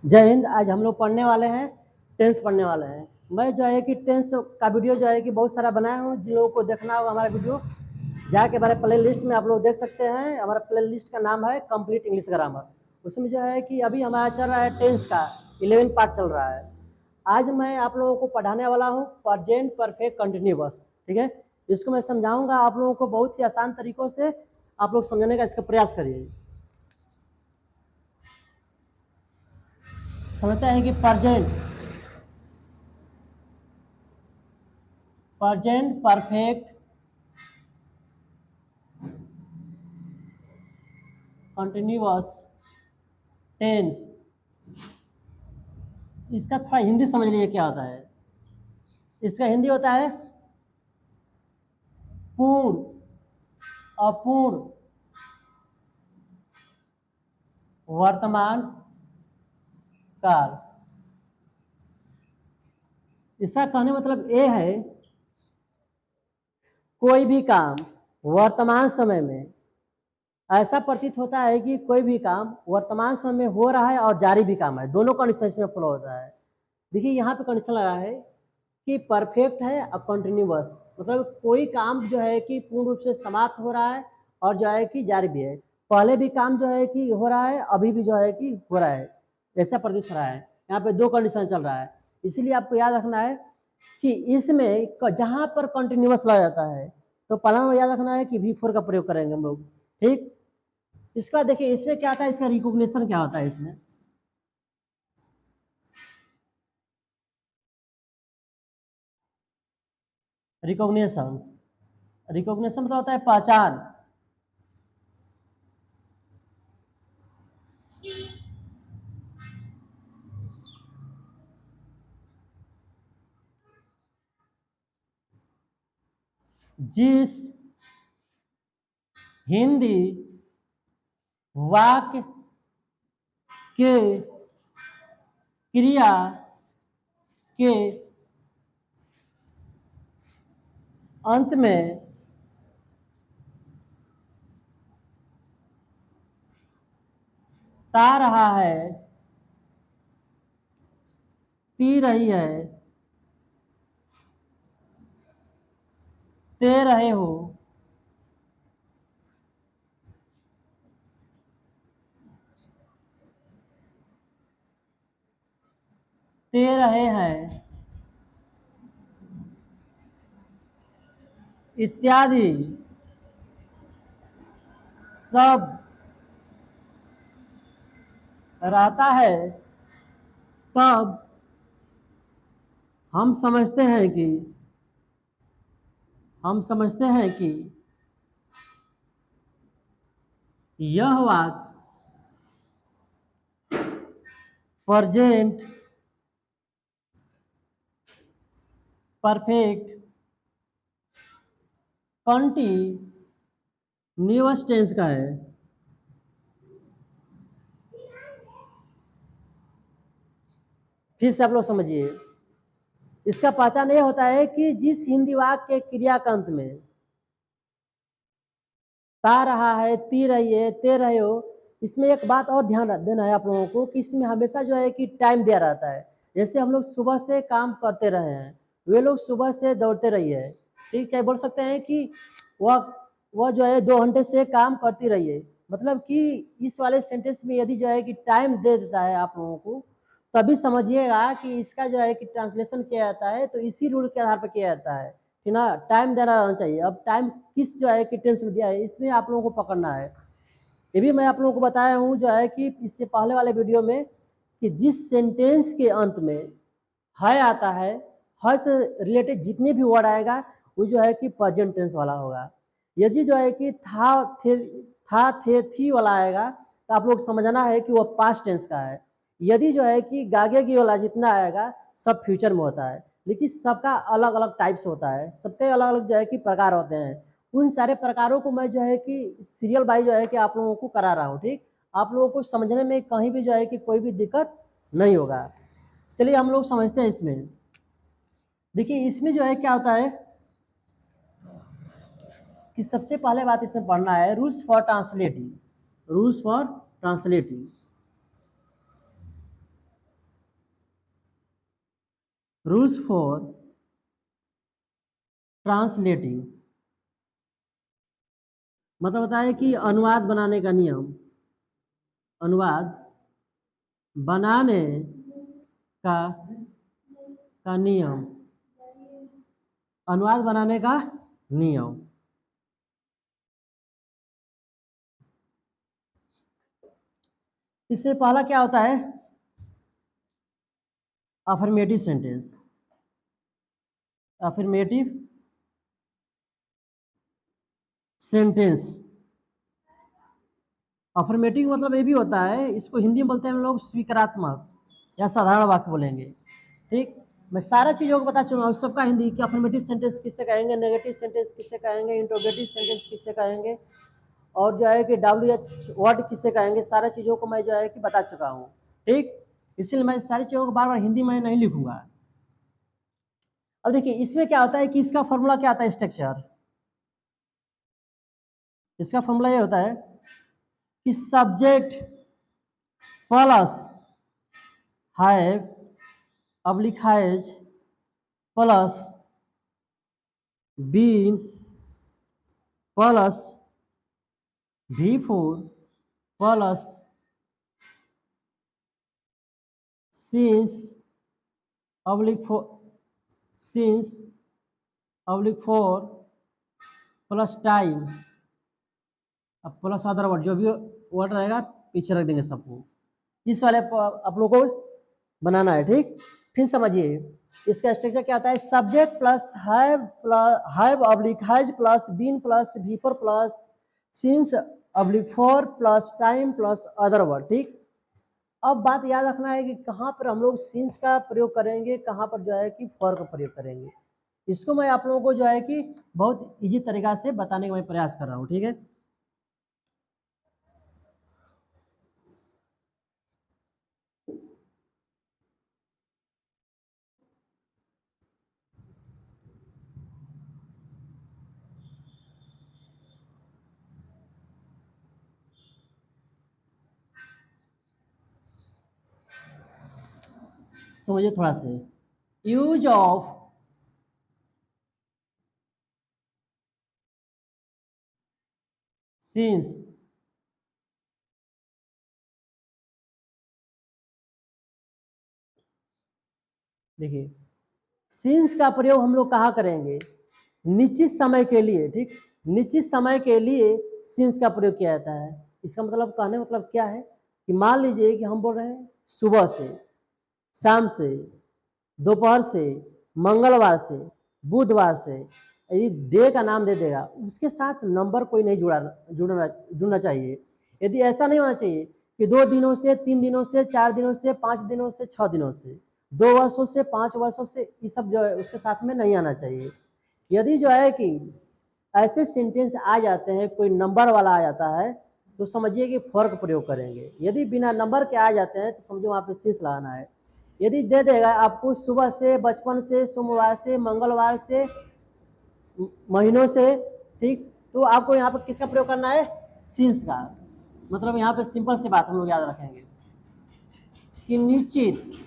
जय हिंद। आज हम लोग पढ़ने वाले हैं, टेंस पढ़ने वाले हैं। मैं जो है कि टेंस का वीडियो जो है कि बहुत सारा बनाया हूँ। जिन लोगों को देखना होगा हमारा वीडियो जाके हमारे प्ले लिस्ट में आप लोग देख सकते हैं। हमारा प्ले लिस्ट का नाम है कंप्लीट इंग्लिश ग्रामर। उसमें जो है कि अभी हमारा चल रहा है टेंस का 11 पार्ट चल रहा है। आज मैं आप लोगों को पढ़ाने वाला हूँ प्रेजेंट परफेक्ट कंटिन्यूअस। ठीक है, इसको मैं समझाऊंगा आप लोगों को बहुत ही आसान तरीकों से। आप लोग समझने का इसका प्रयास करिए। समझते हैं कि प्रेजेंट परफेक्ट कंटिन्यूअस टेंस, इसका थोड़ा हिंदी समझ लीजिए क्या होता है। इसका हिंदी होता है पूर्ण, अपूर्ण, वर्तमान काल। इसका कहने मतलब ये है कोई भी काम वर्तमान समय में ऐसा प्रतीत होता है कि कोई भी काम वर्तमान समय में हो रहा है और जारी भी काम है, दोनों कंडीशन इसमें फॉलो होता है। देखिए यहाँ पे कंडीशन लगा है कि परफेक्ट है और कंटिन्यूअस, मतलब कोई काम जो है कि पूर्ण रूप से समाप्त हो रहा है और जो है कि जारी भी है। पहले भी काम जो है कि हो रहा है, अभी भी जो है कि हो रहा है, ऐसा प्रतीत हो रहा है। यहाँ पे दो कंडीशन चल रहा है, इसीलिए आपको याद रखना है कि इसमें जहां पर कंटिन्यूअस लगा जाता है तो पहला में याद रखना है कि V4 का प्रयोग करेंगे हम लोग। ठीक, इसका देखिए इसमें क्या था, इसका रिकॉग्निशन क्या होता है। इसमें रिकॉग्निशन, रिकॉग्निशन मतलब होता है पहचान। जिस हिंदी वाक्य के क्रिया के अंत में ता रहा है, ती रही है, ते रहे हो, ते रहे हैं इत्यादि सब रहता है, तब हम समझते हैं कि यह वाक्य प्रेजेंट परफेक्ट कंटीन्यूअस टेंस का है। फिर से आप लोग समझिए, इसका पहचान यह होता है कि जिस हिंदी वाक्य के क्रियाकंत में ता रहा है, ती रही है, ते रहे हो, इसमें एक बात और ध्यान देना है आप लोगों को कि इसमें हमेशा जो है कि टाइम दिया रहता है। जैसे हम लोग सुबह से काम करते रहे हैं, वे लोग सुबह से दौड़ते रही है। ठीक, चाहे बोल सकते हैं कि वह जो है 2 घंटे से काम करती रही है। मतलब कि इस वाले सेंटेंस में यदि जो है कि टाइम दे देता है आप लोगों को, तभी समझिएगा कि इसका जो है कि ट्रांसलेशन किया जाता है तो इसी रूल के आधार पर किया जाता है कि ना टाइम देना रहना चाहिए। अब टाइम किस जो है कि टेंस में दिया है, इसमें आप लोगों को पकड़ना है। ये भी मैं आप लोगों को बताया हूँ जो है कि इससे पहले वाले वीडियो में कि जिस सेंटेंस के अंत में है आता है, है से रिलेटेड जितने भी वर्ड आएगा वो जो है कि प्रेजेंट टेंस वाला होगा। यदि जो है कि था थे थी वाला आएगा तो आप लोग समझना है कि वो पास्ट टेंस का है। यदि जो है कि गागेगी वाला जितना आएगा सब फ्यूचर में होता है। लेकिन सबका अलग अलग टाइप्स होता है, सबके अलग अलग जो है कि प्रकार होते हैं। उन सारे प्रकारों को मैं जो है कि सीरियल बाई जो है कि आप लोगों को करा रहा हूँ। ठीक, आप लोगों को समझने में कहीं भी जो है कि कोई भी दिक्कत नहीं होगा। चलिए हम लोग समझते हैं इसमें। देखिए इसमें जो है क्या होता है कि सबसे पहले बात इसमें पढ़ना है rules for translating. Rules for translating, rules for translating, मतलब होता है कि अनुवाद बनाने का नियम, अनुवाद बनाने का नियम, अनुवाद बनाने का नियम। इससे पहला क्या होता है? Affirmative sentence, affirmative sentence. Affirmative मतलब ये भी होता है, इसको हिंदी में बोलते हैं हम लोग स्वीकारात्मक या साधारण वाक्य बोलेंगे। ठीक, मैं सारा चीज़ों को बता चुका हूँ सबका हिंदी कि अफर्मेटिव सेंटेंस किससे कहेंगे, नेगेटिव सेंटेंस किससे कहेंगे, इंट्रोगेटिव सेंटेंस किससे कहेंगे, और जो है कि WH वर्ड किससे कहेंगे। सारा चीज़ों को मैं जो है कि बता चुका हूँ। ठीक, इसलिए मैं सारी चीज़ों को बार बार हिंदी में नहीं लिखूंगा। अब देखिए इसमें क्या होता है कि इसका फॉर्मूला क्या आता है, स्ट्रक्चर। इसका फॉर्मूला ये होता है कि subject plus have oblique has plus been plus V4 plus since oblique 4 plus time, अब प्लस अदर वर्ड, जो भी वर्ड रहेगा पीछे रख देंगे सबको। इस वाले आप लोगों को बनाना है। ठीक, फिर समझिए इसका स्ट्रक्चर क्या होता है। Subject plus have oblique has plus been plus V4 plus since oblique 4 plus time plus other word. ठीक, अब बात याद रखना है कि कहाँ पर हम लोग सिंस का प्रयोग करेंगे, कहाँ पर जो है कि फॉर का प्रयोग करेंगे। इसको मैं आप लोगों को जो है कि बहुत इजी तरीका से बताने का मैं प्रयास कर रहा हूँ। ठीक है, समझिए थोड़ा से। यूज ऑफ सिंस, देखिए सिंस का प्रयोग हम लोग कहाँ करेंगे, निश्चित समय के लिए। ठीक, निश्चित समय के लिए सिंस का प्रयोग किया जाता है। इसका मतलब कहने मतलब क्या है कि मान लीजिए कि हम बोल रहे हैं सुबह से, शाम से, दोपहर से, मंगलवार से, बुधवार से, यदि डे का नाम दे देगा उसके साथ नंबर कोई नहीं जुड़ना चाहिए। यदि ऐसा नहीं होना चाहिए कि 2 दिनों से, 3 दिनों से, 4 दिनों से, 5 दिनों से, 6 दिनों से, 2 वर्षों से, 5 वर्षों से, ये सब जो है उसके साथ में नहीं आना चाहिए। यदि जो है कि ऐसे सेंटेंस आ जाते हैं, कोई नंबर वाला आ जाता है, तो समझिए कि फर्क प्रयोग करेंगे। यदि बिना नंबर के आ जाते हैं तो समझो वहाँ पे शीश लगाना है। यदि दे देगा आपको सुबह से, बचपन से, सोमवार से, मंगलवार से, महीनों से, ठीक, तो आपको यहाँ पर किसका प्रयोग करना है, सिंस का। मतलब यहाँ पे सिंपल सी बात हम लोग याद रखेंगे कि निश्चित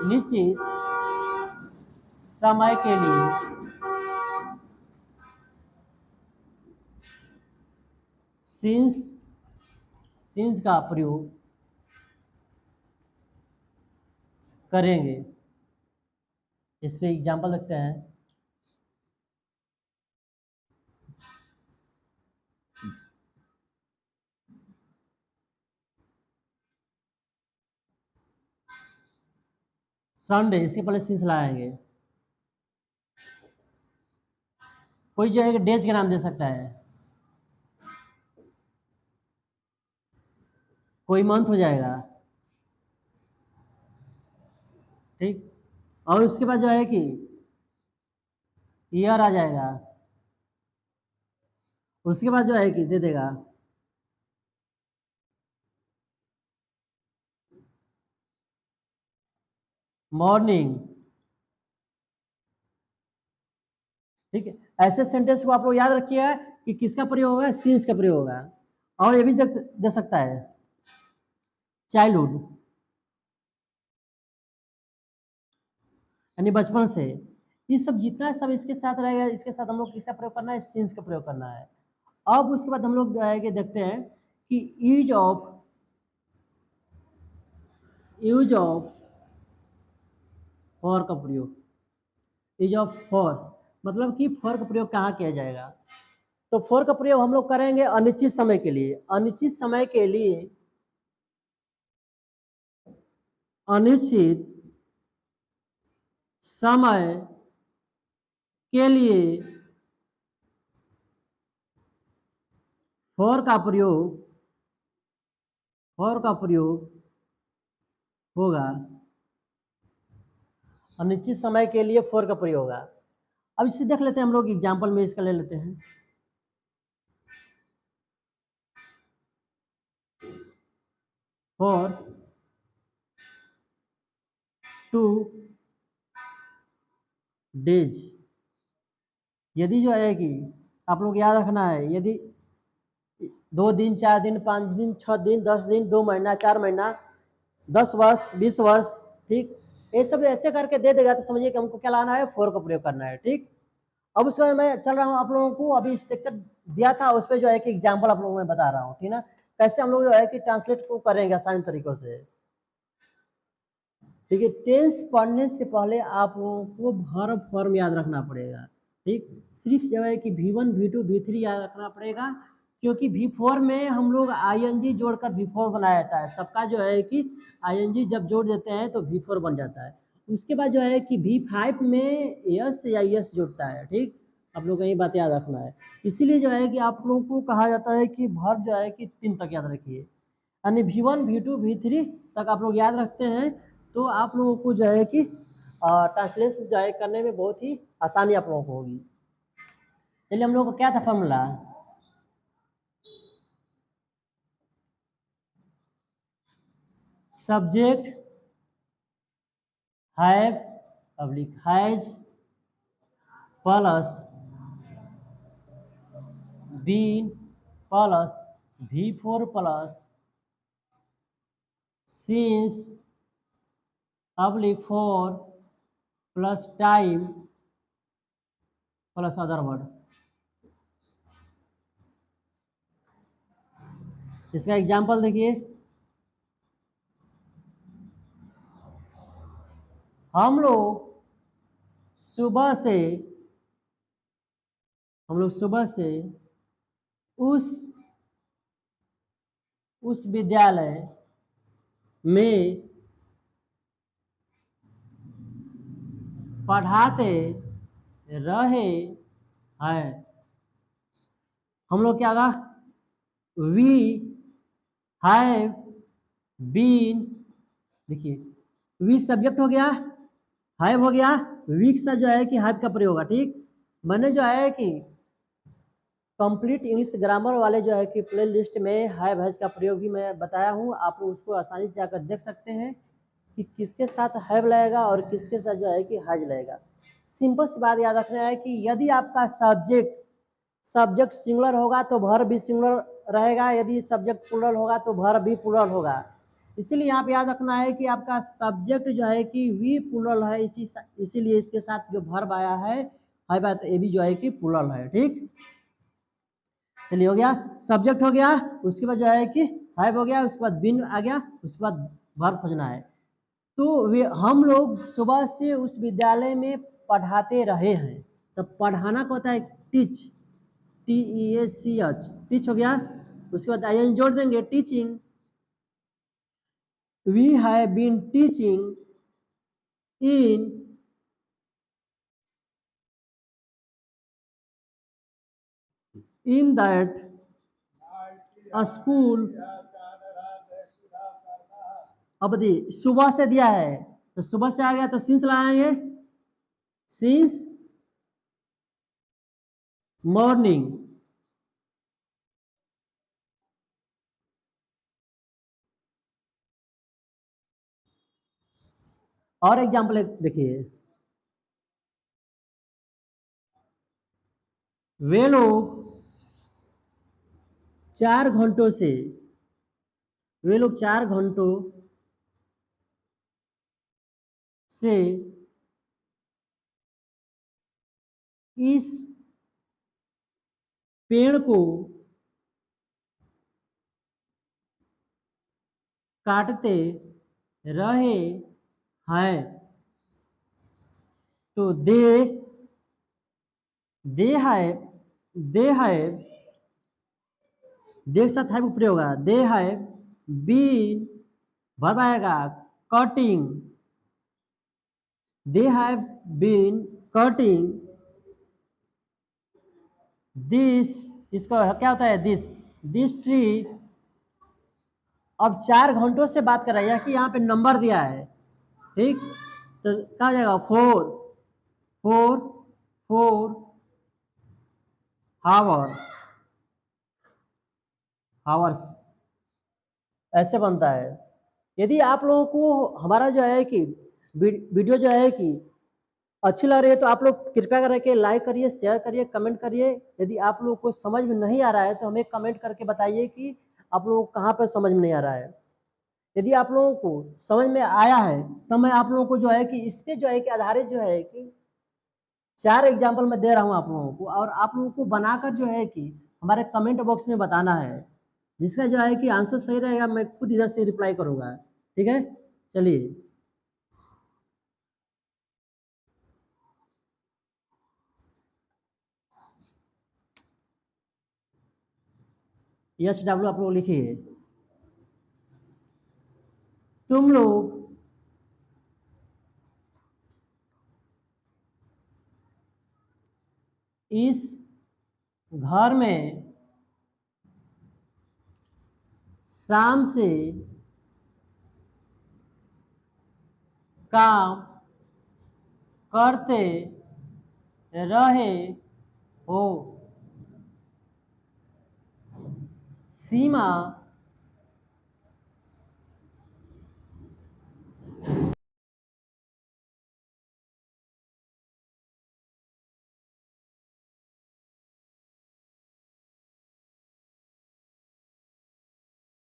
निश्चित समय के लिए सिंस सिंस का प्रयोग करेंगे। इस पे एग्जाम्पल लगते हैं। संडे, इसके पहले सिंस लगाएंगे। कोई जो है डेज का नाम दे सकता है, कोई मंथ हो जाएगा। ठीक, और उसके बाद जो है कि ईयर आ जाएगा। उसके बाद जो है कि दे देगा मॉर्निंग। ठीक है, ऐसे सेंटेंस को आप लोग याद रखिए कि किसका प्रयोग होगा, सिंस का प्रयोग होगा। और ये भी दे सकता है चाइल्डहुड। यानी बचपन से। ये सब जितना सब इसके साथ रहेगा, इसके साथ हम लोग किसका प्रयोग करना है, सिंस का प्रयोग करना है। अब उसके बाद हम लोग जो है कि देखते हैं कि यूज ऑफ फॉर का प्रयोग, यूज ऑफ फॉर मतलब कि फॉर का प्रयोग कहाँ किया जाएगा। तो फॉर का प्रयोग हम लोग करेंगे अनिश्चित समय के लिए। अनिश्चित समय के लिए, अनिश्चित समय के लिए फॉर का प्रयोग होगा। अनिश्चित समय के लिए फॉर का प्रयोग होगा। अब इसे देख लेते हैं हम लोग, एग्जाम्पल में इसका ले लेते हैं। फॉर 2 days, यदि जो है कि आप लोग याद रखना है, यदि 2 दिन, 4 दिन, 5 दिन, 6 दिन, 10 दिन, 2 महीना, 4 महीना, 10 वर्ष, 20 वर्ष, ठीक, ये सब ऐसे करके दे देगा तो समझिए कि हमको क्या लाना है, फॉर का प्रयोग करना है। ठीक, अब उसके बाद मैं चल रहा हूँ आप लोगों को, अभी स्ट्रक्चर दिया था उस पर जो है कि एग्जाम्पल आप लोगों को मैं बता रहा हूँ। ठीक ना, कैसे हम लोग जो है कि ट्रांसलेट को करेंगे आसान तरीकों से। ठीक है, टेंस पढ़ने से पहले आप लोगों को वर्ब फॉर्म याद रखना पड़ेगा। ठीक, सिर्फ जो है कि V1, V2, V3 याद रखना पड़ेगा, क्योंकि V4 में हम लोग ING जोड़कर V4 बनाया जाता है। सबका जो है कि ING जब जोड़ देते हैं तो V4 बन जाता है। उसके बाद जो है कि V5 में यस या यस जुड़ता है। ठीक, आप लोग को ये बात याद रखना है। इसीलिए जो है कि आप लोगों को कहा जाता है कि वर्ब जो है कि 3 तक याद रखिए, यानी V1, V2, V3 तक आप लोग याद रखते हैं तो आप लोगों को जो है कि ट्रांसलेशन जो है करने में बहुत ही आसानी आप लोगों को होगी। चलिए, हम लोगों को क्या था formula, subject have oblique has plus been plus V4 plus since oblique for plus time plus other word. इसका एग्जाम्पल देखिए, हम लोग सुबह से उस विद्यालय में पढ़ाते रहे हैं। हम लोग क्या होगा, वी हैव बीन, देखिए वी सब्जेक्ट हो गया, हैव हो गया, वीक से जो है कि हैव का प्रयोग होगा। ठीक, मैंने जो है कि कंप्लीट इंग्लिश ग्रामर वाले जो है कि प्ले लिस्ट में हैव हैज का प्रयोग भी मैं बताया हूँ। आप लोग उसको आसानी से आकर देख सकते हैं कि किसके साथ हैव लगेगा और किसके साथ जो है कि हैज लगेगा। सिंपल सी बात याद रखना है कि यदि आपका सब्जेक्ट सिंगुलर होगा तो वर्ब भी सिंगुलर रहेगा, यदि सब्जेक्ट प्लूरल होगा तो वर्ब भी प्लूरल होगा। इसीलिए यहाँ पे याद रखना है कि आपका सब्जेक्ट जो है कि वी प्लूरल है, इसीलिए इसके साथ जो वर्ब आया है बात ये भी जो है कि प्लूरल है। ठीक, चलिए हो गया, सब्जेक्ट हो गया, उसके बाद जो है कि हैव हो गया, उसके बाद बिन आ गया, उसके बाद वर्ब खोजना है। तो हम लोग सुबह से उस विद्यालय में पढ़ाते रहे हैं, तो पढ़ाना को होता है टीच, TEACH, टीच हो गया। उसके बाद IN जोड़ देंगे, teaching, we have been teaching in that school. अब दी सुबह से दिया है तो सुबह से आ गया तो सिंस लगाएंगे, सिंस मॉर्निंग। और एग्जाम्पल देखिए, वे लोग 4 घंटों से, वे लोग 4 घंटों से इस पेड़ को काटते रहे हैं। तो दे है दे है देख साथ है ऊपर होगा। दे है बीन वर्ब आएगा cutting. They have been cutting this, इसका क्या होता है दिस ट्री। अब 4 घंटों से बात कर रहा है कि यहाँ पे नंबर दिया है, ठीक। तो क्या हो जाएगा 4 हावर्स ऐसे बनता है। यदि आप लोगों को हमारा जो है कि वीडियो जो है कि अच्छी लग रही है तो आप लोग कृपया करके लाइक करिए, शेयर करिए, कमेंट करिए। यदि आप लोगों को समझ में नहीं आ रहा है तो हमें कमेंट करके बताइए कि आप लोगों को कहाँ पर समझ में नहीं आ रहा है। यदि आप लोगों को समझ में आया है तो मैं आप लोगों को जो है कि इस पे जो है कि आधारित जो है कि 4 एग्जाम्पल मैं दे रहा हूँ आप लोगों को, और आप लोगों को बनाकर जो है कि हमारे कमेंट बॉक्स में बताना है। जिसका जो है कि आंसर सही रहेगा मैं खुद इधर से रिप्लाई करूँगा, ठीक है। चलिए, SW आप लोग लिखिए। तुम लोग इस घर में शाम से काम करते रहे हो। सीमा